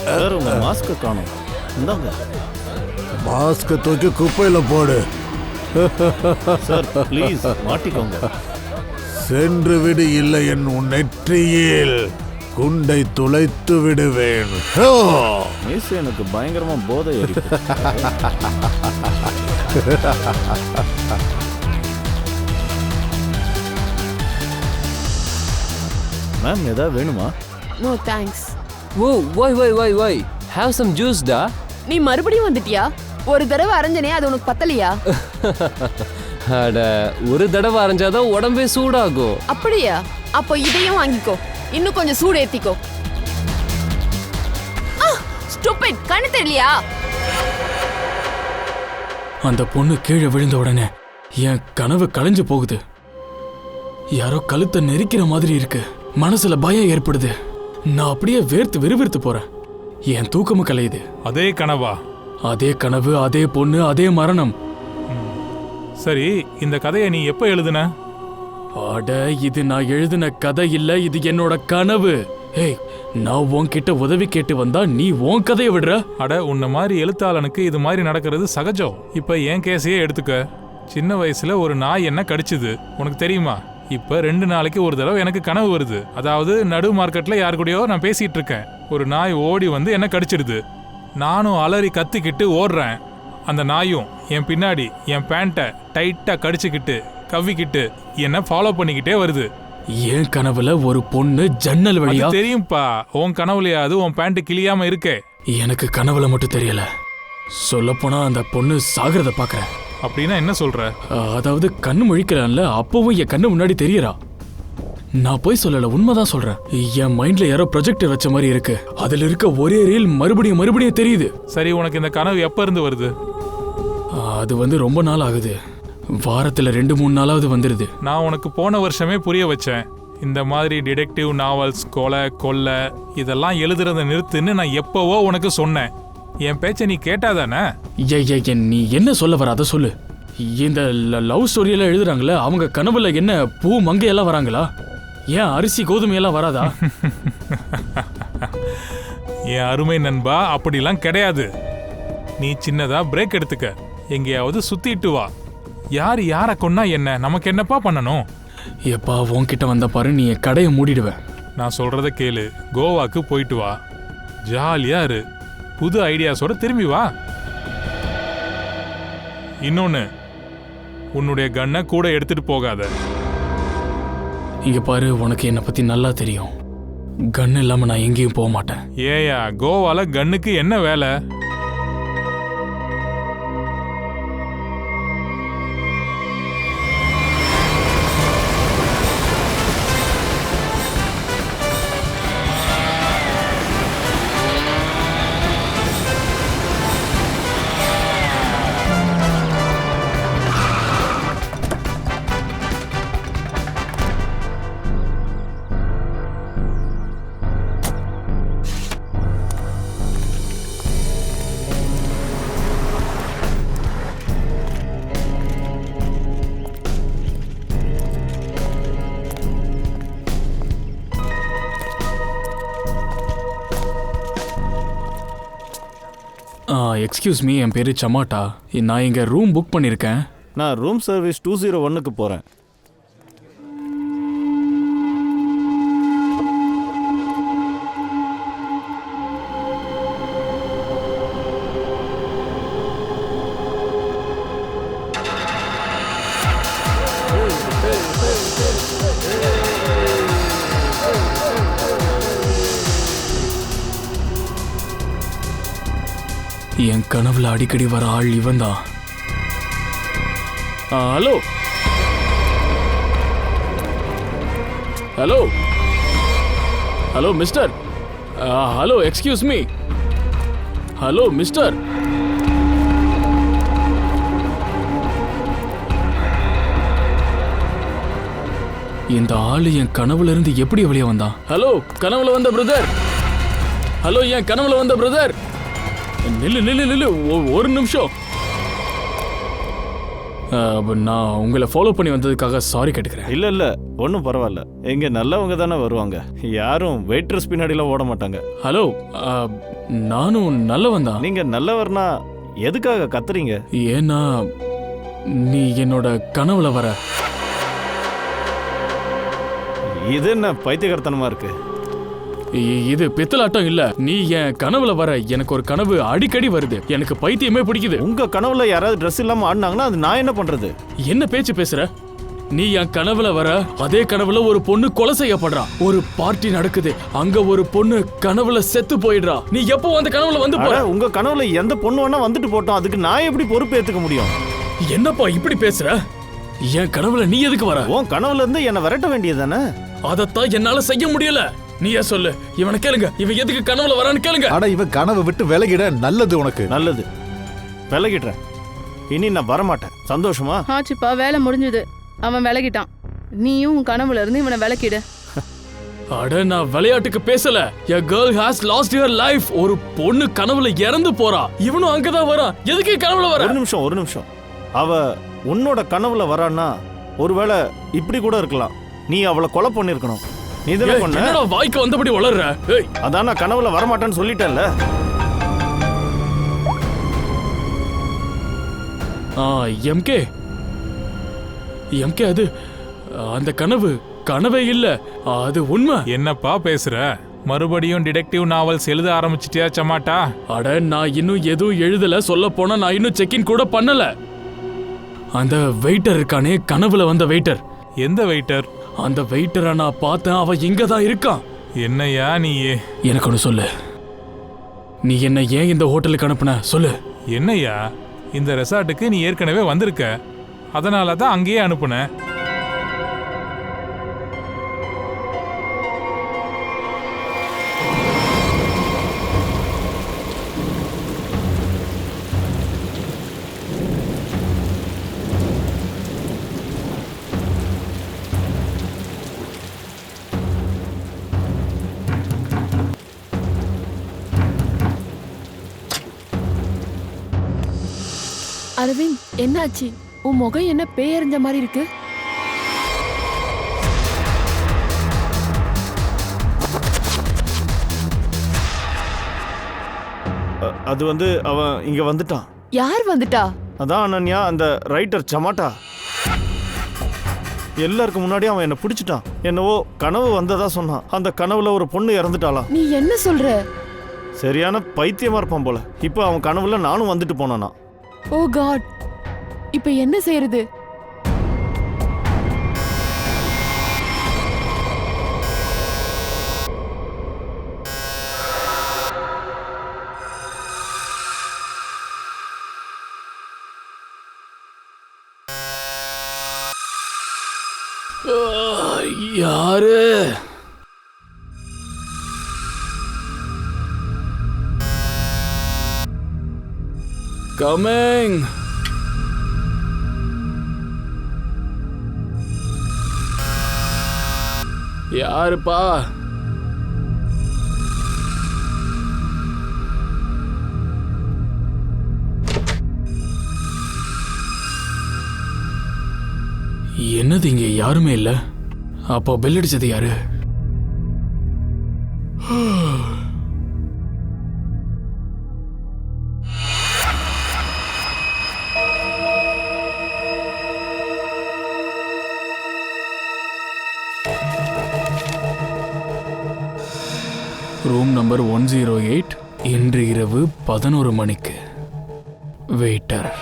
Sir உங்க mask காணோம். இந்தாங்க. மாஸ்க் தூக்கி குப்பையில போடு. சார் ப்ளீஸ் மாட்டிக்கோங்க. சென்று விடு, இல்லை என் உன் நெற்றியில் குண்டை துளைத்து விடுவேன். மிஸ் எனக்கு பயங்கரமா போதை ஏறிட்டு. மேம் ஏதாவது வேணுமா? No thanks. Oh why have some juice டா. நீ மறுபடியும் வந்துட்டியா? ஒரு தடவை அரைஞ்சனே, அது உனக்கு பத்தலையா? அட ஒரு தடவை அரைஞ்சாதான் உடம்பே சூடாகும். அப்படியா? அப்போ இதையும் வாங்கிக்கோ, இன்னும் கொஞ்சம் சூடு ஏத்திக்கோ. ஸ்டூபிட், கண்ணு தெரியலையா? அந்த பொண்ணு கீழே விழுந்த உடனே என் கனவு கலைஞ்சு போகுது. யாரோ கழுத்தை நெரிக்கிற மாதிரி இருக்கு. மனசுல பயம் ஏற்படுது. நான் அப்படியே வேர்த்து விறுவிறுத்து போறேன். என் தூக்கமும் கலையுது. அதே கனவா? அதே கனவு, அதே பொண்ணு, அதே மரணம். சரி, இந்த கதையை நீ எப்ப எழுதுன? அட இது நான் எழுதின கதை இல்ல, இது என்னோட கனவு. ஏய், நான் உன்கிட்ட உதவி கேட்டு வந்தா நீ உன் கதையை விடுற? அட உன்ன மாதிரி எழுத்தாளனுக்கு இது மாதிரி நடக்கிறது சகஜம். இப்ப என் கேஸையே எடுத்துக்க. சின்ன வயசுல ஒரு நாய் என்ன கடிச்சுது உனக்கு தெரியுமா? இப்ப 2 நாளைக்கு ஒரு தடவை எனக்கு கனவு வருது. அதாவது நடு மார்க்கெட்ல யாரு கூடயோ நான் பேசிட்டு இருக்கேன். ஒரு நாய் ஓடி வந்து என்ன கடிச்சிடுது. நானும் அலறி கத்திக்கிட்டு ஓடுறேன். அந்த நாயும் என் பின்னாடி என் பேண்ட்டை டைட்டா கடிச்சுக்கிட்டு கவ்விக்கிட்டு என்ன ஃபாலோ பண்ணிக்கிட்டே வருது. என் கனவுல ஒரு பொண்ணு ஜன்னல் வழியா. தெரியும்பா, உன் கனவுலையாவது உன் பேண்ட் கிளியாம இருக்கே. எனக்கு கனவுல மட்டும் தெரியல. சொல்லப்போனா அந்த பொண்ணு சாகிறத பாக்குறேன். அப்படின்னா என்ன சொல்ற? அதாவது கண்ணு முழிக்கிறான்ல, அப்பவும் என் கண்ணு முன்னாடி தெரியறா. நான் போய் சொல்லல, உண்மைதான் சொல்றேன். என் மைண்ட்ல யாரோ ப்ரொஜெக்டர் வச்ச மாதிரி இருக்கு. அதுல இருக்க ஒரே ரீல் மறுபடியும் தெரியுது. சரி, உனக்கு இந்த கனவு எப்ப இருந்து வருது? அது வந்து ரொம்ப நாள் ஆகுது. வாரத்துல 2-3 நாளாவது வந்துருது. நான் உனக்கு போன வருஷமே புரிய வச்சேன். இந்த மாதிரி டிடெக்டிவ் நாவல்ஸ், கொலை இதெல்லாம் எழுதுறத நிறுத்துன்னு நான் எப்பவோ உனக்கு சொன்னேன். என் பேச்ச நீ கேட்டாதானே? நீ என்ன சொல்ல வர அதை சொல்லு. இந்த லவ் ஸ்டோரியெல்லாம் எழுதுறாங்களே, அவங்க கனவுல என்ன பூ மங்கையெல்லாம் வராங்களா? ஏன் அரிசி கோதுமையெல்லாம் வராதா? என் அருமை நண்பா, அப்படிலாம் கிடையாது. நீ சின்னதா பிரேக் எடுத்துக்க, எங்கேயாவது சுத்திட்டு வா. யாரை கொன்னா என்ன, நமக்கு என்னப்பா பண்ணணும்? எப்பா உன்கிட்ட வந்த பாரு, நீ என் கடையை மூடிடுவேன். நான் சொல்றத கேளு. கோவாக்கு போயிட்டு வா, ஜாலியா இரு, புது ஐடியாஸோட திரும்பி வா. இன்னொன்னு, உன்னுடைய கண்ணை கூட எடுத்துட்டு போகாத. இங்க பாரு, உனக்கு என்னை பத்தி நல்லா தெரியும். கன் இல்லாம நான் எங்கேயும் போக மாட்டேன். ஏயா, கோவால கன்னுக்கு என்ன வேலை? எக்ஸ்கியூஸ் மீ, என் பேரு சமாட்டா. நான் இங்க ரூம் புக் பண்ணியிருக்கேன். நான் ரூம் சர்வீஸ் 201க்கு போறேன். என் கனவுல அடிக்கடி வர ஆள் இவன் தான். Hello hello hello mister. Hello excuse me. Hello mister. இந்த ஆளு என் கனவுல இருந்து எப்படி வெளியே வந்தான்? ஹலோ கனவுல வந்த பிரதர். ஹலோ என் கனவுல வந்த பிரதர். நில்லு நில்லு நில்லு, ஒரு நிமிஷம். நான் உங்களை ஃபாலோ பண்ணி வந்ததுக்காக சாரி கேட்டுக்கிறேன். இல்ல இல்ல ஒன்றும் பரவாயில்ல. எங்க நல்லவங்க தானே வருவாங்க. யாரும் வெயிட்ரஸ் பின்னாடிலாம் ஓட மாட்டாங்க. ஹலோ, நானும் நல்லவன் தான். நீங்க நல்லவர்னா எதுக்காக கத்துறீங்க? ஏன்னா நீ என்னோட கனவுல வர. இது என்ன பைத்தியகாரத்தனமா இருக்கு? இது பித்தலாட்டம் இல்ல. நீ என் கனவுல வர. எனக்கு ஒரு கனவு அடிக்கடி வருது. எனக்கு பைத்தியமே பிடிக்குது. உங்க கனவுல யாராவது ட்ரெஸ் இல்லாம ஆடினாங்கன்னா அது நான் என்ன பண்றது? என்ன பேச்சு பேசுற? நீ என் கனவுல வர. அதே கனவுல ஒரு பொண்ணு கொலை செய்யப்படுறா. ஒரு பார்ட்டி நடக்குது. அங்க ஒரு பொண்ணு கனவுல செத்து போயிடுறா. நீ எப்போ அந்த கனவுல வந்து போற? உங்க கனவுல எந்த பொண்ணு வேணா வந்துட்டு போட்டோம். அதுக்கு நான் எப்படி பொறுப்பு ஏத்துக்க முடியும்? என்னப்பா இப்படி பேசுற? என் கனவுல நீ எதுக்கு வர? உன் கனவுல இருந்து என்ன விரட்ட வேண்டியதானே? அதத்தான் என்னால செய்ய முடியல. நீயே சொல்லு. இவனை கேளுங்க. இவன் எதுக்கு கனவுல வரான்னு கேளுங்க. ஆனா இவன் கனவை விட்டு விலகிட. நல்லது உனக்கு. நல்லது, விலகிடுறேன். இனி நான் வரமாட்டேன். சந்தோஷமா? ஆச்சுப்பா, வேலை முடிஞ்சது. அவன் விலகிட்டான். நீயும் உன் கனவுல இருந்து இவனை விலக்கிடு. அட, நான் விளையாட்டுக்கு பேசல. A girl has lost her life. ஒரு பொண்ணு கனவுல இறந்து போறா. இவனும் அங்கதான் வரான். எதுக்கு கனவுல வர? ஒரு நிமிஷம். அவ உன்னோட கனவுல வரான்னா ஒருவேளை இப்படி கூட இருக்கலாம். நீ அவளை கொலை பண்ணிருக்கணும். நீ தானே பண்ண? என்னடா வாய்க்கு வந்தபடி வளர்ற? ஏய், அதான் நான் கனவுல வரமாட்டேன்னு சொல்லிட்டேன்ல. எம்கே, அது அந்த கனவே இல்ல. அது உண்மை. என்னப்பா பேசுற? மறுபடியும் டிடெக்டிவ் நாவல்ஸ் எழுத ஆரம்பிச்சிட்டியா சமாட்டா? அட, நான் இன்னும் எதுவும் எழுதல. சொல்ல போனா நான் இன்னும் செக்இன் கூட பண்ணல. அந்த வெயிட்டர் இருக்கானே, கனவுல வந்த வெயிட்டர். எந்த வெயிட்டர்? அந்த வெயிட்டரை நான் பார்த்தேன். அவன் இங்க தான் இருக்கான். என்னையா நீ? எனக்கு ஒன்று சொல்லு. நீ என்ன ஏன் இந்த ஹோட்டலுக்கு அனுப்புன? சொல்லு. என்னையா, இந்த ரெசார்ட்டுக்கு நீ ஏற்கனவே வந்திருக்க. அதனால தான் அங்கேயே அனுப்புன. அரவிந்த், என்னாச்சு? உன் முகம் என்ன பேயறிஞ்ச மாதிரி இருக்கு? அது வந்து அவன் இங்க வந்துட்டான். யார் வந்துட்டா? அதான் அனன்யா, அந்த ரைட்டர் சமாட்டா. எல்லாருக்கும் முன்னாடி அவன் என்ன பிடிச்சிட்டான். என்னவோ கனவு வந்ததா சொன்னான். அந்த கனவுல ஒரு பொண்ணு இறந்துட்டாளா. நீ என்ன சொல்ற? சரியான பைத்தியமா இருப்பான் போல. இப்போ அவன் கனவுல நானும் வந்துட்டு போனானா. ஓ காட், இப்ப என்ன செய்யறது? யாரு? கமிங். யாருப்பா? என்னது, இங்க யாருமே இல்ல. அப்போ பெல் அடிச்சது யாரு? Room number 108. இன்று இரவு 11 மணிக்கு. வெயிட்டர்.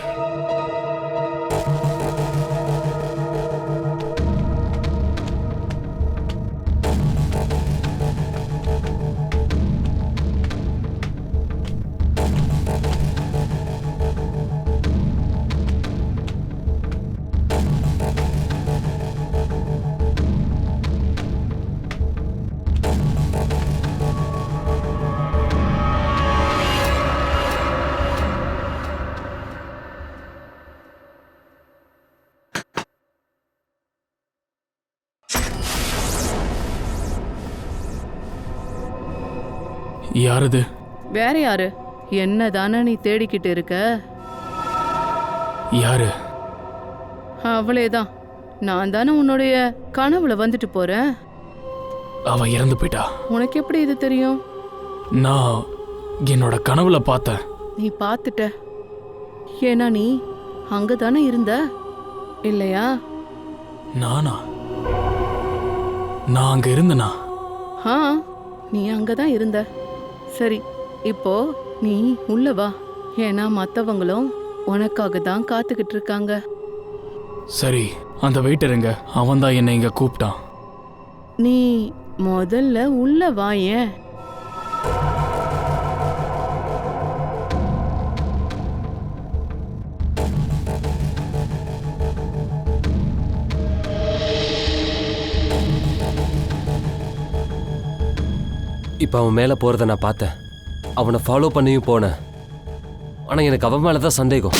யாரது? வேற யாரு? என்னதானே நீ தேடிக்கிட்டு இருக்க? யாரு? அவளேதான். நான் தானே உன்னுடைய கனவுல வந்துட்டு போறேன். அவ இறந்து போயிட்டா. உனக்கு எப்படி இது தெரியும்? நான் என்னோட கனவுல பார்த்தேன். நீ பார்த்துட்ட. ஏன்னா நீ அங்கதானே இருந்த இல்லையா? நானா? நான் அங்க இருந்தனா? ஆ, நீ அங்கதான் இருந்த. சரி, இப்போ நீ உள்ள வா. ஏன்னா மத்தவங்களும் உனக்காக தான் காத்துக்கிட்டு இருக்காங்க. சரி, அந்த வெயிட்டருங்க, அவன் தான் என்னை இங்க கூப்பிட்டான். நீ முதல்ல உள்ள வாயேன். இப்போ அவன் மேலே போகிறத நான் பார்த்தேன். அவனை ஃபாலோ பண்ணியும் போனேன். ஆனால் எனக்கு அவன் மேலே தான் சந்தேகம்.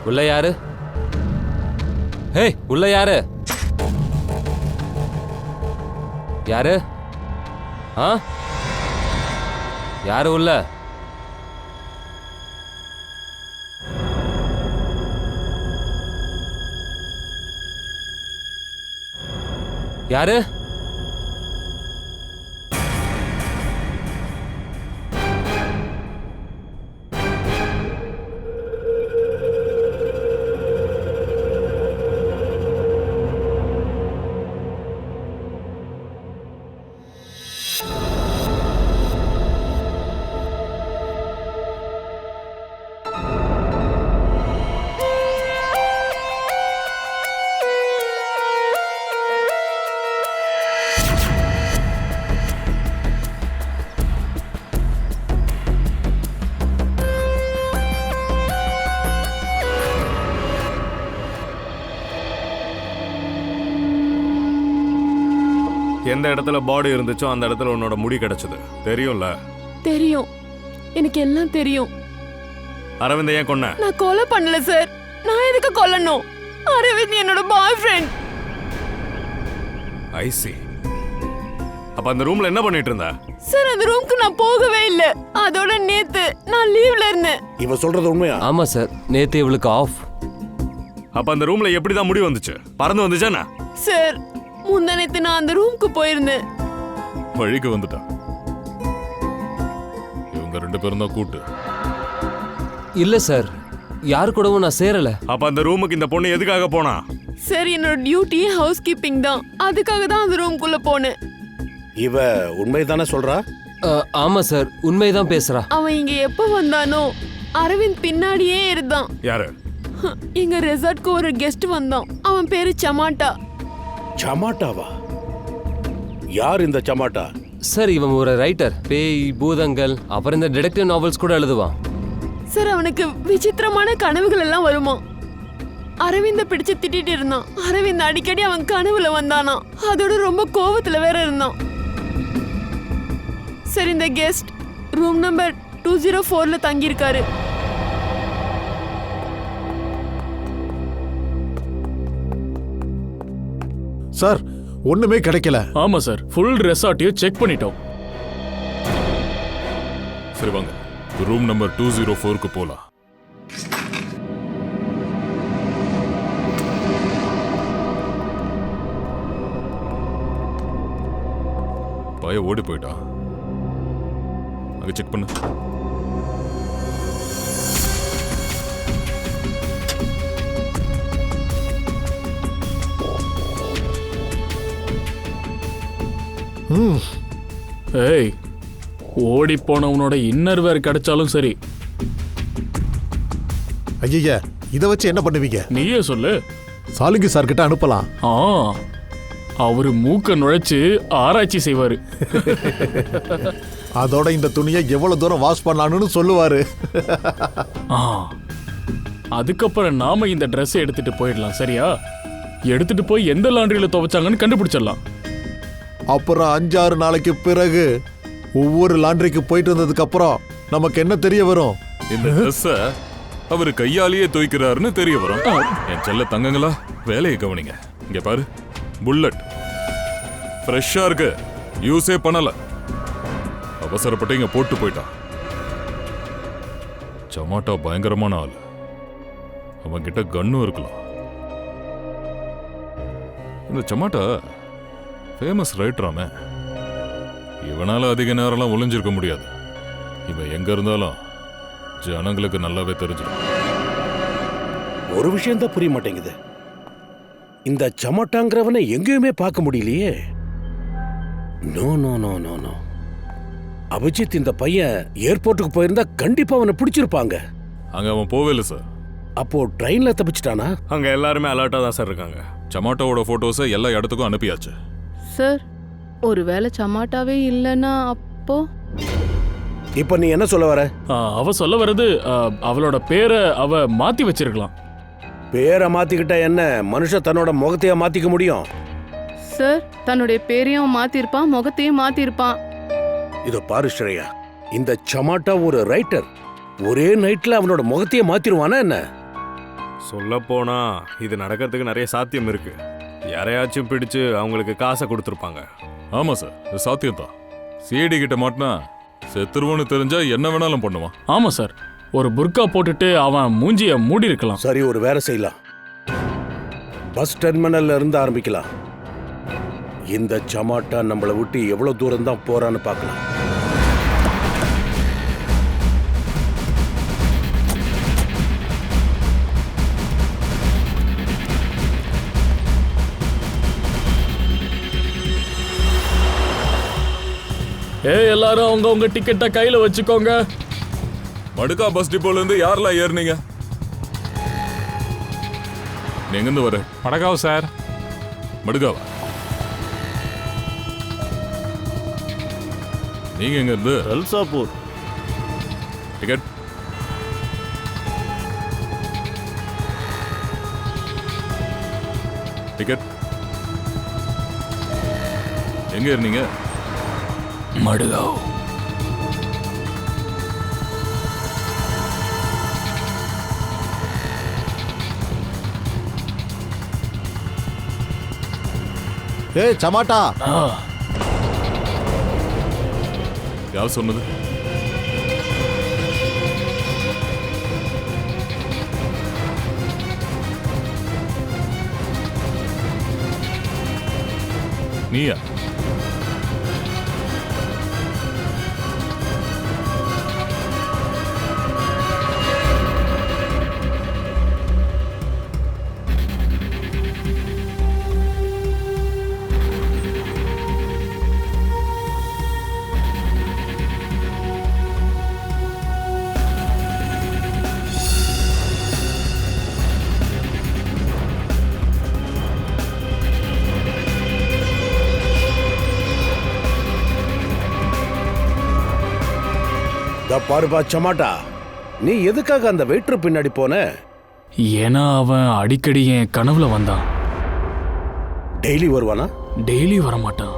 உள்ள யாரு? ஹே, உள்ள யாரு? யாரு? ஆ, யாரு உள்ள? யாரு? எந்த இடத்துல பாடி இருந்துச்சோ அந்த இடத்துல உன்னோட முடி கிடைச்சது தெரியும்ல? தெரியும், எனக்கு எல்லாம் தெரியும். அரவிந்த் ஏன் கொன்ன? நான் கொலை பண்ணல சார். நான் எதுக்கு கொல்லணும்? அரவிந்த் என்னோட பாய் ஃப்ரெண்ட். ஐ see. அப்ப அந்த ரூம்ல என்ன பண்ணிட்டு இருந்த? சார், அந்த ரூம்க்கு நான் போகவே இல்ல. அதோட நேத்து நான் லீவ்ல இருந்தேன். இவ சொல்றது உண்மையா? ஆமா சார், நேத்து இவளுக்கு ஆஃப். அப்ப அந்த ரூம்ல எப்படிதான் முடி வந்துச்சு? பறந்து வந்துச்சானா? சார், முந்தானேத்து நான் அந்த ரூம்க்கு போயிருந்தேன். வழிக்கு வந்துட்டா. இவங்க 2 பேரும் தான் கூட்டு. இல்ல சார், யாரு கூடவும் நான் சேரல. அப்ப அந்த ரூமுக்கு இந்த பொண்ணு எதுக்காக போனா? சார், என்னோட டியூட்டி ஹவுஸ் கீப்பிங் தான். அதுக்காக தான் அந்த ரூம்குள்ள போனேன். இவ உண்மைதானே சொல்றா? ஆமா சார், உண்மைதான் பேசுறா. அவன் இங்க எப்ப வந்தானோ அரவிந்த் பின்னாடியே இருந்தான். யாரு? எங்க ரெசார்ட்க்கு ஒரு கெஸ்ட் வந்தான். அவன் பேரு சமாட்டா. சமாட்டாவா? யார் இந்த சமாட்டா? சார், இவன் ஒரு ரைட்டர். பேய், பூதங்கள், அப்புறம் இந்த டிடெக்டிவ் நாவல்ஸ் கூட எழுதுவான். சார், அவனுக்கு விசித்திரமான கனவுகள் எல்லாம் வருமா. அரவிந்த பிடிச்சு திட்டிட்டு இருந்தான். அரவிந்த் அடிக்கடி அவன் கனவுல வந்தானா. அதோட ரொம்ப கோவத்துல வேற இருந்தான். சார், இந்த கெஸ்ட் ரூம் நம்பர் 204ல தங்கியிருக்காரு. சார், ஒண்ணுமே கிடைக்கல. ஆமா சார், ஃபுல் ரெசார்ட்டையும் செக் பண்ணிட்டோம். சரி வாங்க, ரூம் நம்பர் 204க்கு போலாம். பைய ஓடி போயிட்டான். அங்க செக் பண்ணு. ஏய், ஓடி போனவனோட இன்னர் வேர் கிடைச்சாலும் சரி. ஐயா, இத வச்சு என்ன பண்ணுவீங்க? நீயே சொல்லு. சாலுங்கி சார் கிட்ட அனுப்பலாம். அவரு மூக்க நுழைச்சு ஆராய்ச்சி செய்வாரு. அதோட இந்த துணியை எவ்வளவு தூரம் வாஷ் பண்ணலாம்னு சொல்லுவாரு. அதுக்கப்புறம் நாம இந்த ட்ரெஸ் எடுத்துட்டு போயிடலாம். சரியா? எடுத்துட்டு போய் எந்த லாண்டரியில துவைச்சாங்கன்னு கண்டுபிடிச்சிடலாம். அப்புறம் 5-6 நாளைக்கு பிறகு ஒவ்வொரு லாண்டரிக்கு போயிட்டு வந்ததுக்கு அப்புறம் நமக்கு என்ன தெரிய வரும்? இந்த ட்ரெஸ்ஸ அவரு கையாலேயே துவைக்கிறாருன்னு தெரிய வரும். என் செல்ல தங்கங்களா, வேலையை கவனிங்க. இங்க பாரு, புல்லட் ஃப்ரெஷ்ஷா இருக்கு, யூஸே பண்ணல. அவசரப்பட்டு இங்க போட்டு போயிட்டான். சமாட்டா பயங்கரமான ஆள். அவன் கிட்ட கன்னும் இருக்கலாம். இந்த சமாட்டா ஃபேமஸ் ரைட்டராமே. இவனால அதிக நேரம்லாம் ஒளிஞ்சிருக்க முடியாது. இவன் எங்க இருந்தாலும் ஜனங்களுக்கு நல்லாவே தெரிஞ்சிடும். ஒரு விஷயம் தான் புரிய மாட்டேங்குது. இந்த சமாட்டாங்கிறவனை எங்கேயுமே பார்க்க முடியலையே. No no no no no. Abhijit இந்த பையன் ஏர்போர்ட்டுக்கு போயிருந்தா கண்டிப்பா அவனை பிடிச்சிருப்பாங்க. அங்க அவன் போவே இல்லை சார். அப்போ ட்ரெயின்ல தப்பிச்சிட்டானா? அங்க எல்லாருமே அலர்ட்டா தான் சார் இருக்காங்க. சமாட்டோவோட போட்டோஸை எல்லா இடத்துக்கும் அனுப்பியாச்சு. சார் ஒருவேளை சமாட்டாவே இல்லைன்னா அப்போ இப்ப நீ என்ன சொல்ல வர? அவ சொல்ல வர்றது அவளோட பேரை அவ மாத்தி வச்சிருக்கலாம். பேரை மாத்திக்கிட்டா என்ன, மனுஷன் தன்னோட முகத்தைய மாத்திக்க முடியும்? சார் தன்னுடைய பேரையும் மாத்திருப்பான், முகத்தையும் மாத்திருப்பான். இதோ பாரு ஸ்ரேயா, இந்த சமாட்டா ஒரு ரைட்டர். ஒரே நைட்ல அவனோட முகத்தையே மாத்திருவானா என்ன? சொல்ல போனா இது நடக்கிறதுக்கு நிறைய சாத்தியம் இருக்கு. யாரையாச்சும் பிடிச்சு அவங்களுக்கு காசை கொடுத்துருப்பாங்க. ஆமா சார், இது சாத்தியம்தான். சிஐடி கிட்ட மாட்டினா செத்துருவோன்னு தெரிஞ்சா என்ன வேணாலும் பண்ணுவான். ஆமா சார், ஒரு புர்கா போட்டுட்டு அவன் மூஞ்சிய மூடி இருக்கலாம். சரி, ஒரு வேலை செய்யலாம். பஸ் டெர்மினல்ல இருந்து ஆரம்பிக்கலாம். இந்த சமாட்டா நம்மளை விட்டு எவ்வளவு தூரம் தான் போறான்னு பார்க்கலாம். எல்லாரும் அவங்க டிக்கெட்டை கையில வச்சுக்கோங்க. மடுக்கா பஸ் டிப்போல இருந்து யாரெல்லாம் ஏறினீங்க? நீ எங்கிருந்து வர? மடகாவ் சார். மடுகாவா? நீங்க எங்க இருந்து? அல்சாப்பூர். டிக்கெட். டிக்கெட். எங்க இருந்தீங்க? மடுகாவ். ஏய் சமாட்டா, யார் சொன்னது? நீயா? பாருப்பா சமாட்டா, நீ எதுக்காக அந்த வெயிட்டர் பின்னாடி போன? ஏன்னா அவன் அடிக்கடி என் கனவுல வந்தான். டெய்லி வருவானா? டெய்லி வரமாட்டான்.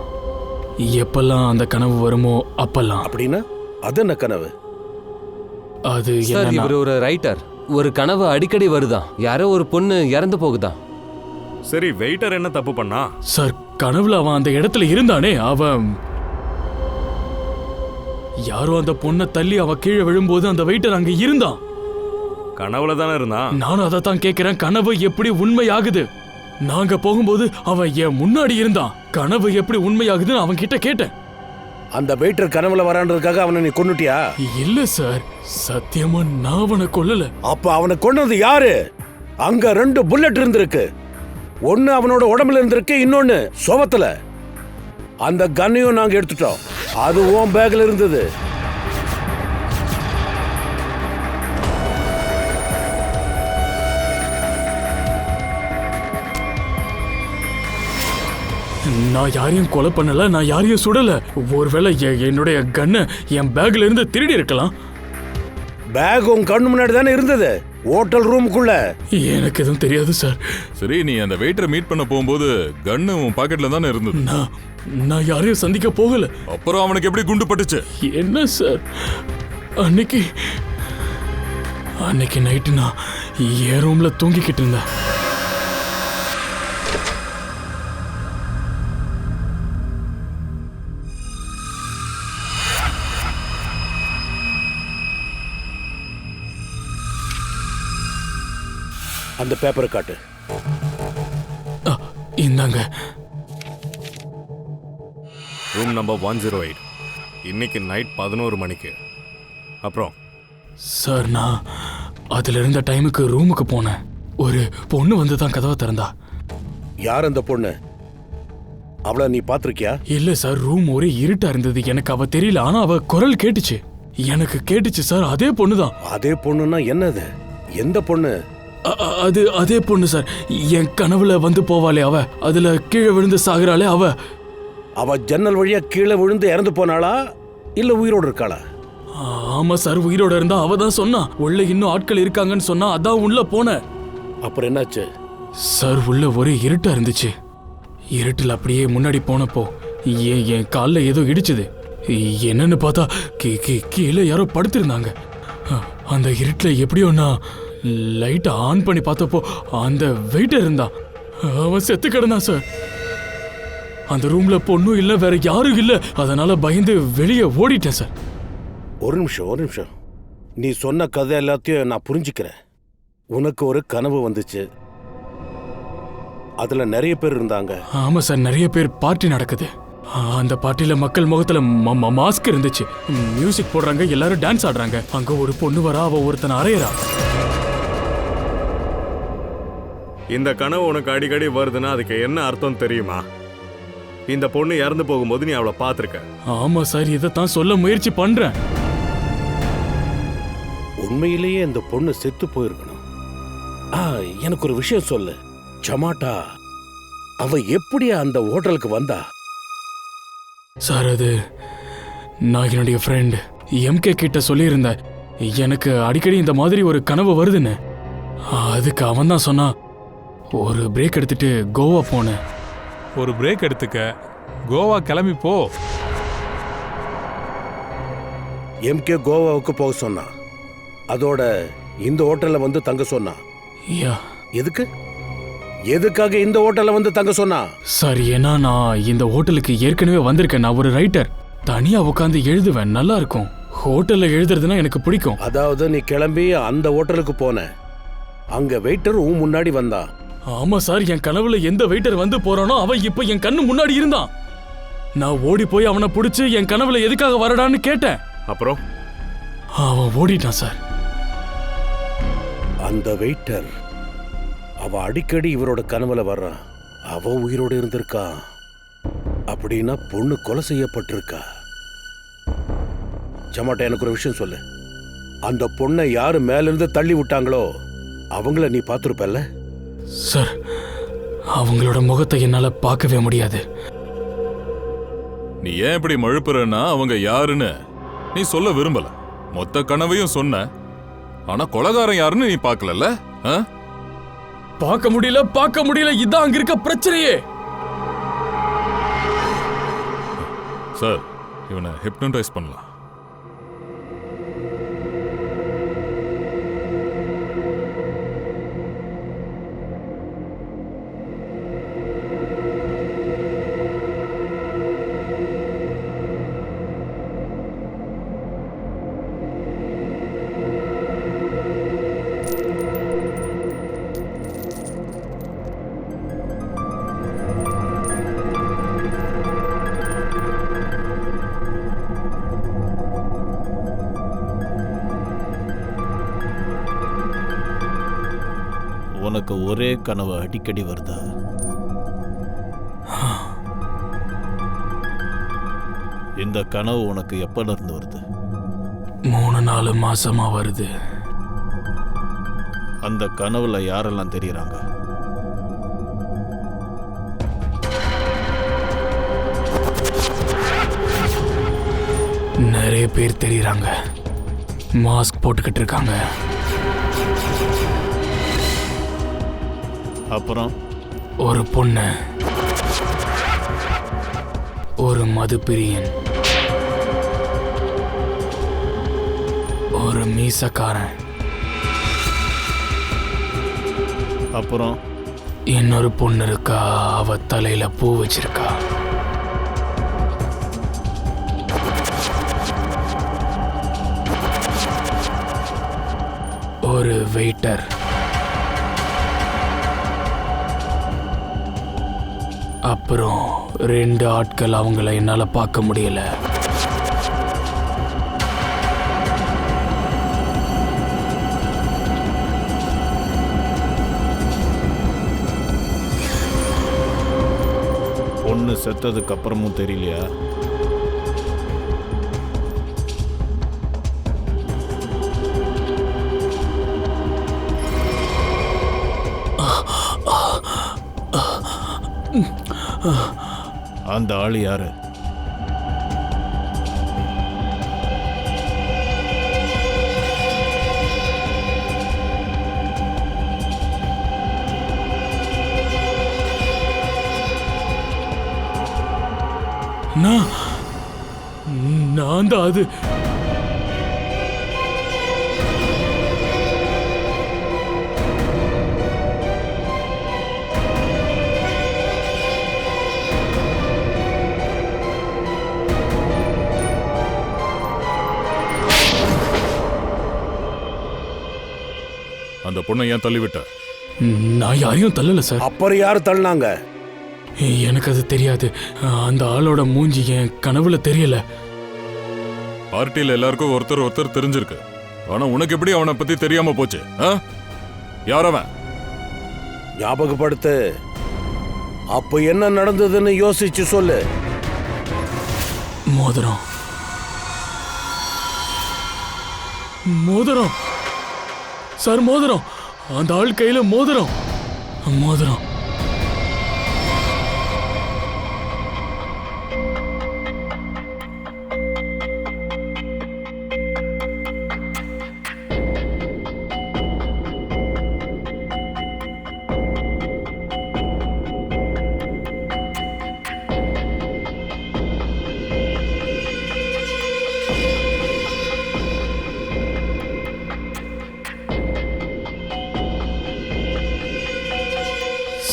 எப்பெல்லாம் அந்த கனவு வருமோ அப்பெல்லாம். அப்படின்னா அது என்ன கனவு? அது சார், இவர் ஒரு ரைட்டர். ஒரு கனவு அடிக்கடி வருதான். யாரோ ஒரு பொண்ணு இறந்து போகுதான். சரி, வெயிட்டர் என்ன தப்பு பண்ணா? சார், கனவுல அவன் அந்த இடத்துல இருந்தானே, அவன் யாரோ அந்த பொண்ணை தள்ளி அவ கீழே விழும்போது அந்த வெயிட்டர் அங்க இருந்தான். கனவுல தானே இருந்தான். நானும் அதை தான் கேட்கிறேன். கனவு எப்படி உண்மையாகுது? நாங்க போகும்போது அவன் என் முன்னாடி இருந்தான். கனவு எப்படி உண்மையாகுதுன்னு அவன் கிட்ட கேட்டேன். அந்த வெயிட்டர் கனவுல வரான்றதுக்காக அவனை நீ கொன்னுட்டியா? இல்ல சார், சத்தியமா நான் அவனை கொல்லல. அப்ப அவனை கொன்னது யாரு? அங்க 2 புல்லட் இருந்திருக்கு. ஒன்னு அவனோட உடம்புல இருந்திருக்கு, இன்னொன்னு சோவத்துல. அந்த கன்னையும் நாங்க எடுத்துட்டோம். அது உன் பேக்ல இருந்தது. நான் யாரையும் கொலை பண்ணல, நான் யாரையும் சுடல. ஒருவேளை என்னுடைய கன்னை என் பேக்ல இருந்து திருடி இருக்கலாம். பேக் உன் கண்ணு முன்னாடி தானே இருந்தது. ஹோட்டல் ரூமுக்குள்ள. எனக்கு எதுவும் தெரியாது சார். சரி, நீ அந்த வெயிட்டரை மீட் பண்ண போகும்போது கன்னு உன் பாக்கெட்ல தானே இருந்தது. நான் யாரையும் சந்திக்க போகல. அப்புறம் அவனுக்கு எப்படி குண்டு பட்டுச்சு? என்ன சார், அன்னைக்கு நைட்டு நான் என் ரூம்ல தூங்கிக்கிட்டு இருந்தேன். அந்த பேப்பரை காட்டு. இந்தாங்க. Room number 108. இன்னைக்கு நைட் 11 மணிக்கு. அப்புறம் சார், நான் அதுல இருந்த டைமுக்கு ரூமுக்கு போனேன். ஒரு பொண்ணு வந்து தான் கதவை திறந்தா. யார் அந்த பொண்ணு? அவளை நீ பாத்திருக்கியா? இல்ல சார், ரூம் ஒரே இருட்டா இருந்தது. எனக்கு அவ தெரியல, ஆனா அவ குரல் கேட்டுச்சு. எனக்கு கேட்டுச்சு சார். அதே பொண்ணுதான். அதே பொண்ணுன்னா என்னது? எந்த பொண்ணு? அதே பொண்ணு சார். என் கனவுல வந்து போவாளே அவ, அதுல கீழே விழுந்து சாகுறாளே அவ. அவ ஜன்னல் வழியா கீழே விழுந்து இறந்து போனாளா இல்ல உயிரோடு இருக்காளா? ஆமா சார், உயிரோட இருந்தா. அவ தான் சொன்னா உள்ள இன்னும் ஆட்கள் இருக்காங்கன்னு சொன்னா. அதான் உள்ள போனேன். அப்புறம் என்னாச்சு சார்? உள்ள ஒரே இருட்டா இருந்துச்சு. இருட்டுல அப்படியே முன்னாடி போனப்போ என் காலில் ஏதோ இடிச்சுது. என்னன்னு பார்த்தா கீழே யாரோ படுத்திருந்தாங்க. அந்த இருட்டுல எப்படியோ நான் லைட்டை ஆன் பண்ணி பார்த்தப்போ அந்த வெயிட்டர் இருந்தான். அவன் செத்து கிடந்தான் சார். அந்த ரூம்ல பொண்ணும் இல்லை, வேற யாரும் இல்லை. அதனால பயந்து வெளியே ஓடிட்டேன் சார். ஒரு நிமிஷம். நீ சொன்ன கதை எல்லாத்தையும் நான் புரிஞ்சுக்கிறேன். உனக்கு ஒரு கனவு வந்துச்சு, அதுல நிறைய பேர் இருந்தாங்க. ஆமா சார், நிறைய பேர் பார்ட்டி நடக்குது. அந்த பார்ட்டில மக்கள் முகத்துல மாஸ்க் இருந்துச்சு. மியூசிக் போடுறாங்க, எல்லாரும் டான்ஸ் ஆடுறாங்க. அங்க ஒரு பொண்ணு வரா, அவ ஒருத்தனை அறையறா. இந்த கனவு உனக்கு அடிக்கடி வருதுன்னா அதுக்கு என்ன அர்த்தம் தெரியுமா? இந்த பொண்ணு இறந்து போகும்போது நீ அவளை பார்த்திருக்க. ஆமா சார், இதைத்தான் சொல்ல முயற்சி பண்றேன். உண்மையிலேயே இந்த பொண்ணு செத்து போயிருக்கணும். எனக்கு ஒரு விஷயம் சொல்லு. சமாட்டா அவ எப்படி அந்த ஹோட்டலுக்கு வந்தா? சார், அது நான் என்னுடைய ஃப்ரெண்ட் எம்கே கிட்ட சொல்லியிருந்தேன். எனக்கு அடிக்கடி இந்த மாதிரி ஒரு கனவு வருதுன்னு. அதுக்கு அவன் தான் சொன்னா, ஒரு பிரேக் எடுத்துட்டு கோவா போனேன். ஒரு பிரேக் எடுத்துக்க கோவா கிளம்பி போ. எம்கே கோவாவுக்கு போக சொன்னா, அதோட இந்த ஹோட்டல்ல வந்து தங்க சொன்னா. எதுக்காக இந்த ஹோட்டல்ல வந்து தங்க சொன்னா? சார், ஏன்னா நான் இந்த ஹோட்டலுக்கு ஏற்கனவே வந்திருக்கேன். நான் ஒரு ரைட்டர், தனியா உட்காந்து எழுதுவேன். நல்லா இருக்கும். ஹோட்டல்ல எழுதுறதுன்னா எனக்கு பிடிக்கும். அதாவது நீ கிளம்பி அந்த ஹோட்டலுக்கு போன, அங்க வெயிட்டர் முன்னாடி வந்தா. ஆமா சார், என் கனவுல எந்த வெயிட்டர் வந்து போறானோ அவன் இப்ப என் கண்ணு முன்னாடி இருந்தான். நான் ஓடி போய் அவனை பிடிச்சு என் கனவுல எதுக்காக வரடான்னு கேட்டேன். அப்புறம் அவன் ஓடிட்டான் சார். அந்த வெயிட்டர் அவ அடிக்கடி இவரோட கனவுல வர்றான். அவ உயிரோடு இருந்திருக்கா அப்படின்னா பொண்ணு கொலை செய்யப்பட்டிருக்கா. சமாட்டா, எனக்கு ஒரு விஷயம் சொல்லு. அந்த பொண்ணை யாரு மேல இருந்து தள்ளி விட்டாங்களோ அவங்கள நீ பார்த்திருப்பல்ல? சார், அவங்களோட முகத்தை என்னால பார்க்கவே முடியாது. நீ ஏன் இப்படி மழுப்புறன்னா அவங்க யாருன்னு நீ சொல்ல விரும்பல. மொத்த கனவையும் சொன்ன, ஆனா கொலைகாரன் யாருன்னு நீ பார்க்கலல்ல? பார்க்க முடியல. இதான் அங்க இருக்க பிரச்சனையே. சார், இவனை ஹிப்னோடைஸ் பண்ணலாம். உனக்கு ஒரே கனவு அடிக்கடி வருதா? இந்த கனவு உனக்கு எப்பல இருந்து வருது? 3-4 மாசமா வருது. அந்த கனவுல யாரெல்லாம் தெரியறாங்க? நிறைய பேர் தெரியறாங்க. மாஸ்க் போட்டுக்கிட்டு இருக்காங்க. அப்புறம் ஒரு பொண்ணு, ஒரு மதுப்பிரியன், ஒரு மீசக்காரன், அப்புறம் இன்னொரு பொண்ணு இருக்கா. அவ தலையில பூ வச்சிருக்கா. ஒரு வெயிட்டர், அப்புறம் 2 ஆட்கள். அவங்கள என்னால பார்க்க முடியல. பொண்ணு செத்ததுக்கு அப்புறமும் தெரியலையா? அந்த ஆள் யாரு? நான் தான் அது. அந்த பொண்ணை ஏன் தள்ளிவிட்ட? நான் யாரையும் தள்ளல சார். அப்புறம் யாரு தள்ளினாங்க? எனக்கு அது தெரியாது. அந்த ஆளோட மூஞ்சி என் கனவுல தெரியல. பார்ட்டியில எல்லாருக்கும் ஒருத்தர் ஒருத்தர் தெரிஞ்சிருக்கு. ஆனா உனக்கு எப்படி அவனை பத்தி தெரியாம போச்சு? யார் அவன்? ஞாபகப்படுத்து. அப்ப என்ன நடந்ததுன்னு யோசிச்சு சொல்லு. மோதிரம், மோதிரம் சார், மோதிரம். அந்த ஆள் கையில மோதிரம், மோதிரம்.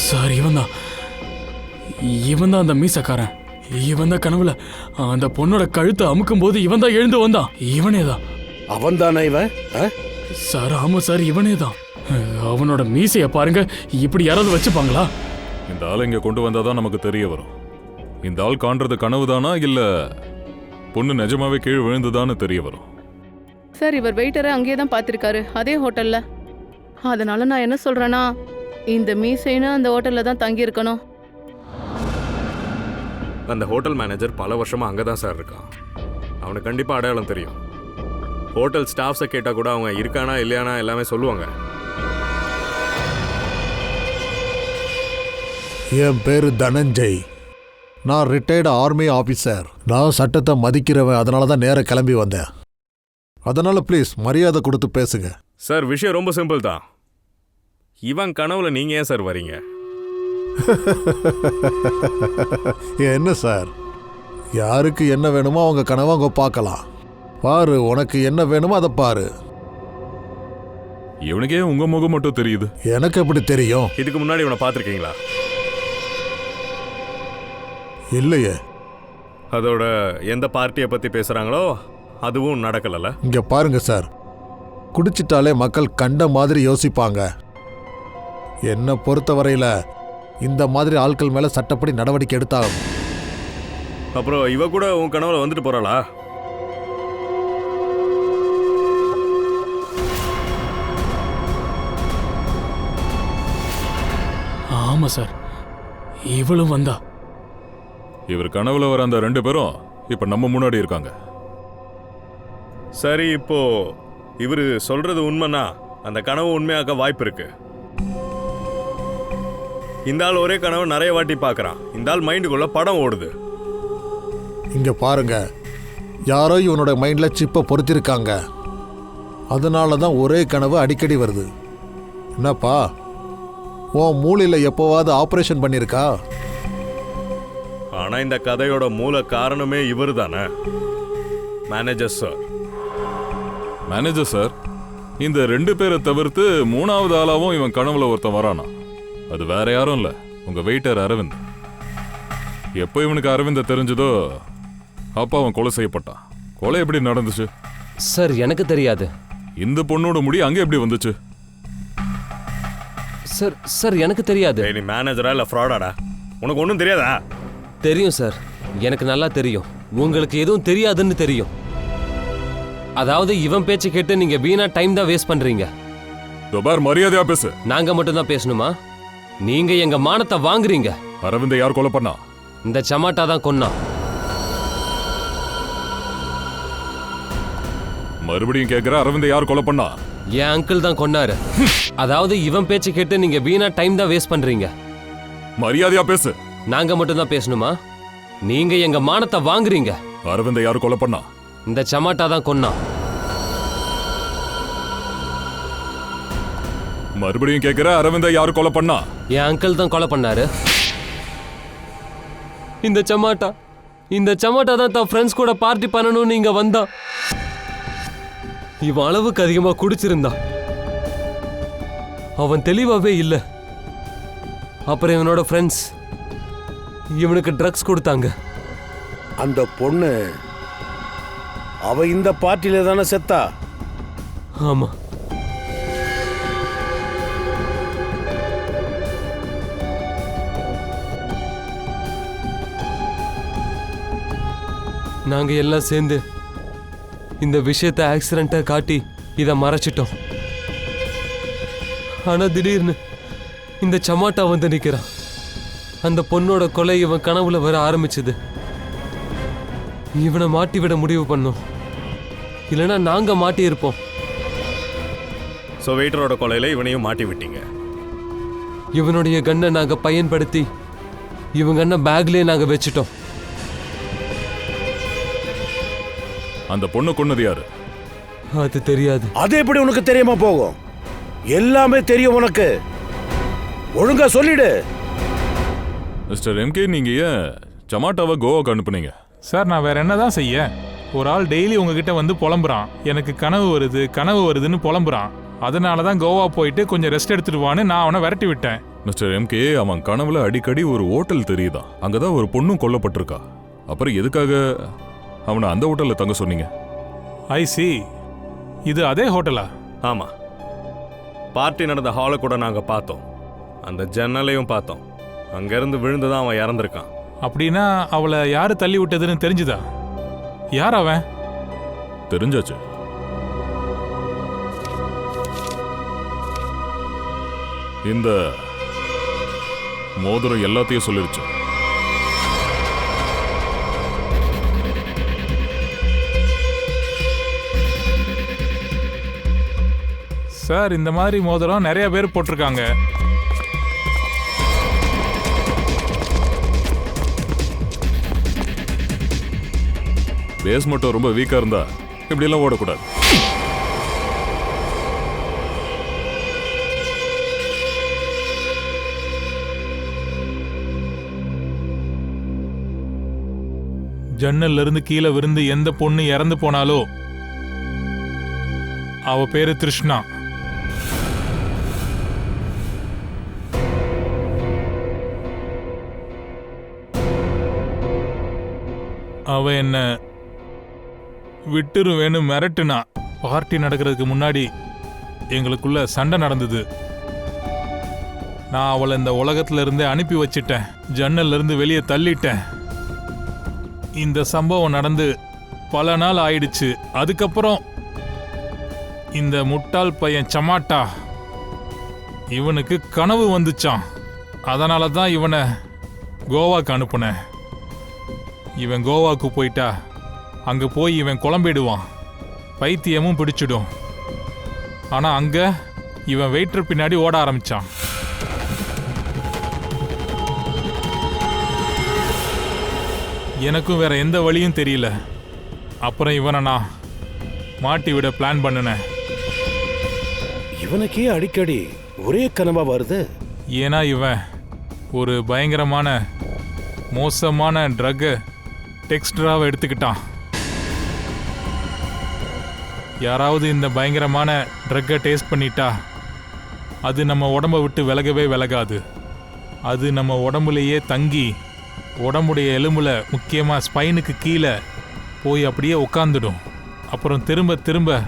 சார், இவன் தான் அந்த மீசக்காரன். இவன் தான் கனவுல அந்த பொண்ணோட கழுத்தை அமுக்கும் போது இவன் தான் எழுந்து வந்தான். இவனே தான். அவன் தானே இவன்? சார், ஆமா சார், இவனே தான். அவனோட மீசைய பாருங்க. இப்படி யாராவது வச்சுப்பாங்களா? இந்த ஆள் இங்க கொண்டு வந்தாதான் நமக்கு தெரிய வரும். இந்த ஆள் காண்றது கனவுதானா இல்ல பொண்ணு நிஜமாவே கீழே விழுந்துதான்னு தெரிய வரும். சார், இவர் வெயிட்டரை அங்கேயே தான் பார்த்துருக்காரு, அதே ஹோட்டல்ல. அதனால நான் என்ன சொல்றேன்னா, இந்த மீசைன்னு அந்த ஹோட்டல்ல தான் தங்கி இருக்கணும். அந்த ஹோட்டல் மேனேஜர் பல வருஷமா அங்கதான் சார் இருக்கான். அவனுக்கு கண்டிப்பா அடையாளம் தெரியும். ஹோட்டல் ஸ்டாஃப்ஸை கேட்டா கூட அவங்க இருக்கானா இல்லையானா எல்லாமே சொல்லுவாங்க. என் பேரு தனஞ்சய். நான் ரிட்டையர்டு ஆர்மி ஆஃபீஸர். நான் சட்டத்தை மதிக்கிறவன். அதனால தான் நேர கிளம்பி வந்தேன். அதனால ப்ளீஸ் மரியாதை கொடுத்து பேசுங்க. சார், விஷயம் ரொம்ப சிம்பிள் தான். இவன் கனவுல நீங்க ஏன் சார் வரீங்க? என்ன சார், யாருக்கு என்ன வேணுமோ அவங்க கனவை அவங்க பார்க்கலாம். பாரு, உனக்கு என்ன வேணுமோ அதை பாரு. இவனுக்கே உங்க முகம் மட்டும் தெரியுது. எனக்கு எப்படி தெரியும்? இதுக்கு முன்னாடி இவனை பார்த்துருக்கீங்களா? இல்லையே. அதோட எந்த பார்ட்டியை பத்தி பேசுறாங்களோ அதுவும் நடக்கல. இங்க பாருங்க சார், குடிச்சிட்டாலே மக்கள் கண்ட மாதிரி யோசிப்பாங்க. என்னை பொறுத்தவரையில இந்த மாதிரி ஆட்கள் மேல சட்டப்படி நடவடிக்கை எடுத்தாகும். அப்புறம் இவ கூட உன் கனவுல வந்துட்டு போறாளா? ஆமா சார், இவளும் வந்தா. இவர் கனவுல வர அந்த 2 பேரும் இப்ப நம்ம முன்னாடி இருக்காங்க. சரி, இப்போ இவரு சொல்றது உண்மைனா அந்த கனவு உண்மையாக்க வாய்ப்பு இருக்கு. இந்த ஆள் ஒரே கனவு நிறைய வாட்டி பார்க்கறான். இந்த ஆள் மைண்டுக்குள்ள படம் ஓடுது. இங்க பாருங்க, யாரோ இவனோட மைண்ட்ல சிப்பை பொருத்திருக்காங்க. அதனால தான் ஒரே கனவு அடிக்கடி வருது. என்னப்பா, உன் மூளையில் எப்போவாவது ஆப்ரேஷன் பண்ணியிருக்கா? ஆனா இந்த கதையோட மூல காரணமே இவர் தானே, மேனேஜர் சார். மேனேஜர் சார், இந்த 2 பேரை தவிர்த்து 3வது ஆளாவும் இவன் கனவுல ஒருத்தன் வரானா. அது வேற யாரும் இல்ல, உங்க வெயிட்டர் அரவிந்த். எப்போ இவனுக்கு அரவிந்த தெரிஞ்சதோ அப்போ அவன் கொலை செய்யப்பட்டான். கொலை எப்படி நடந்துச்சு? சார் எனக்கு தெரியாது. இந்த பொண்ணோட முடி அங்கே எப்படி வந்துச்சு? சார் சார் எனக்கு தெரியாது. நீ மேனேஜரா இல்ல ஃப்ராடாடா? உனக்கு ஒன்றும் தெரியாதா? தெரியும் சார், எனக்கு நல்லா தெரியும். உங்களுக்கு எதுவும் தெரியாதுன்னு தெரியும். அதாவது இவன் பேச்சு கேட்டு நீங்க வீணா டைம் தான் வேஸ்ட் பண்றீங்க. துபார், மரியாதையா பேசு. நாங்க மட்டும் தான் பேசணுமா? நீங்க எங்க மானத்தை வாங்குறீங்க. அரவிந்தை யார் கொலை பண்ணா? இந்த சமாட்டா தான் கொன்னா. மறுபடியும் கேட்கிற, அரவிந்தை யார் கொலை பண்ணா? என் அங்கிள் தான் கொன்னாரு. அதாவது இவன் பேச்சு கேட்டு நீங்க வீணா டைம் தான் வேஸ்ட் பண்றீங்க. மரியாதையா பேசு. நாங்க மட்டும் தான் பேசணுமா? நீங்க எங்க மானத்தை வாங்குறீங்க. அரவிந்தை யார் கொலை பண்ணா? இந்த சமாட்டா தான் கொன்னா. மறுபடியும் கேட்கிற, அரவிந்தை யார் கொலை பண்ணா? என் அங்கிள் தான் கொலை பண்ணாரு. இந்த சமாட்டா தான் தான் ஃப்ரெண்ட்ஸ் கூட பார்ட்டி பண்ணணும்னு இங்க வந்தான். இவன் அளவுக்கு அதிகமா குடிச்சிருந்தான். அவன் தெளிவாவே இல்ல. அப்புறம் இவனோட ஃப்ரெண்ட்ஸ் இவனுக்கு ட்ரக்ஸ் கொடுத்தாங்க. அந்த பொண்ணு அவ இந்த பார்ட்டியில தானே செத்தா? ஆமா. நாங்க எல்லாம் சேர்ந்து இந்த விஷயத்தை ஆக்சிடென்ட்டா காட்டி இதை மறைச்சிட்டோம். ஆனா திடீர்னு இந்த சமாட்டா வந்து நிக்கிறான். அந்த பொண்ணோட கொலை இவன் கனவுல வர ஆரம்பிச்சது. இவனை மாட்டி விட முடிவு பண்ணோம், இல்லைன்னா நாங்க மாட்டி இருப்போம். ஸோ வெயிட்டரோட கொலையில இவனையும் மாட்டி விட்டீங்க. இவனுடைய கண்ணை நாங்க பயன்படுத்தி இவங்க அண்ணன் பேக்லயே நாங்க வச்சுட்டோம். அந்த பொண்ணு கொன்னது யாரு? அது தெரியாது. அது எப்படி உனக்கு தெரியாம போகும்? எல்லாமே தெரியும் உனக்கு. ஒழுங்கா சொல்லிடு. மிஸ்டர் எம்கே, நீங்க ஏன் சமாட்டாவை கோவாக்கு அனுப்புனீங்க? சார் நான் வேற என்னதான் செய்ய? ஒரு ஆள் டெய்லி உங்ககிட்ட வந்து புலம்புறான், எனக்கு கனவு வருதுன்னு புலம்புறான். அதனால தான் கோவா போயிட்டு கொஞ்சம் ரெஸ்ட் எடுத்துடுவான்னு நான் அவனை விரட்டி விட்டேன். மிஸ்டர் எம்கே, அவன் கனவுல அடிக்கடி ஒரு ஹோட்டல் தெரியுதான், அங்கதான் ஒரு பொண்ணும் கொல்லப்பட்டிருக்கா. அப்புறம் எதுக்காக அவனை அந்த ஹோட்டல்ல தங்க சொன்னீங்க? ஐ சி, இது அதே ஹோட்டலா? ஆமா, பார்ட்டி நடந்த ஹாலை கூட நாங்க பார்த்தோம், அந்த ஜன்னலையும் பார்த்தோம். அங்கிருந்து விழுந்துதான் அவன் இறந்திருக்கான். அப்படின்னா அவளை யாரு தள்ளி விட்டதுன்னு தெரிஞ்சுதா? யார் அவன்? தெரிஞ்சாச்சு. இந்த மோதிரம் எல்லாத்தையும் சொல்லிருச்சு. சார் இந்த மாதிரி மோதிரம் நிறைய பேர் போட்டிருக்காங்க. பேஸ் மட்டும் ரொம்ப வீக்கா இருந்தா இப்படி எல்லாம் ஓடக்கூடாது. ஜன்னல்ல இருந்து கீழே விழுந்து எந்த பொண்ணு இறந்து போனாலோ அவ பேரு திருஷ்ணா. அவ என்ன விட்டுருவேன்னு மிரட்டுனா. பார்ட்டி நடக்கிறதுக்கு முன்னாடி எங்களுக்குள்ள சண்டை நடந்தது. நான் அவளை இந்த உலகத்துல இருந்தே அனுப்பி வச்சிட்டேன், ஜன்னல்ல இருந்து வெளியே தள்ளிட்டேன். இந்த சம்பவம் நடந்து பல நாள் ஆயிடுச்சு. அதுக்கப்புறம் இந்த முட்டாள் பையன் சமாட்டா, இவனுக்கு கனவு வந்துச்சான். அதனால தான் இவனை கோவாக்கு அனுப்புனேன். இவன் கோவாக்கு போயிட்டா அங்க போய் இவன் குழம்பிடுவான், பைத்தியமும் பிடிச்சிடும். ஆனா அங்க இவன் வெயிட்டர் பின்னாடி ஓட ஆரம்பிச்சான். எனக்கும் வேற எந்த வழியும் தெரியல. அப்புறம் இவனை நான் மாட்டி விட பிளான் பண்ணினேன். இவனுக்கே அடிக்கடி ஒரே கனவா வருது. ஏன்னா இவன் ஒரு பயங்கரமான மோசமான ட்ரக்கு டெக்ஸ்ட்ராவை எடுத்துக்கிட்டான். யாராவது இந்த பயங்கரமான ட்ரக்கை டேஸ்ட் பண்ணிட்டா அது நம்ம உடம்பை விட்டு விலகவே விலகாது. அது நம்ம உடம்புலையே தங்கி உடம்புடைய எலும்புல முக்கியமாக ஸ்பைனுக்கு கீழே போய் அப்படியே உட்காந்துடும். அப்புறம் திரும்ப திரும்ப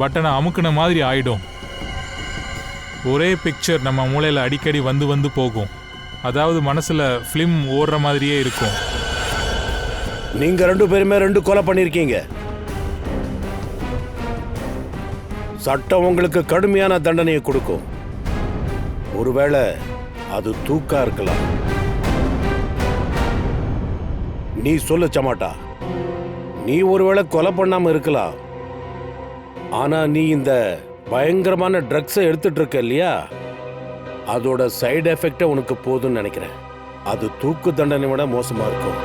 பட்டனை அமுக்குன மாதிரி ஆயிடும். ஒரே பிக்சர் நம்ம மூளையில் அடிக்கடி வந்து வந்து போகும். அதாவது மனசில் ஃபிலிம் ஓடுற மாதிரியே இருக்கும். நீங்க 2 பேருமே 2 கொலை பண்ணிருக்கீங்க. சட்டம் உங்களுக்கு கடுமையான தண்டனையை கொடுக்கும். ஒருவேளை அது தூக்கா இருக்கலாம். நீ சொல்ல சமாட்டா, நீ ஒருவேளை கொலை பண்ணாம இருக்கலாம். ஆனா நீ இந்த பயங்கரமான ட்ரக்ஸை எடுத்துட்டு இருக்க இல்லையா, அதோட சைடு எஃபெக்டை உனக்கு போதும்னு நினைக்கிறேன். அது தூக்கு தண்டனை விட மோசமா இருக்கும்.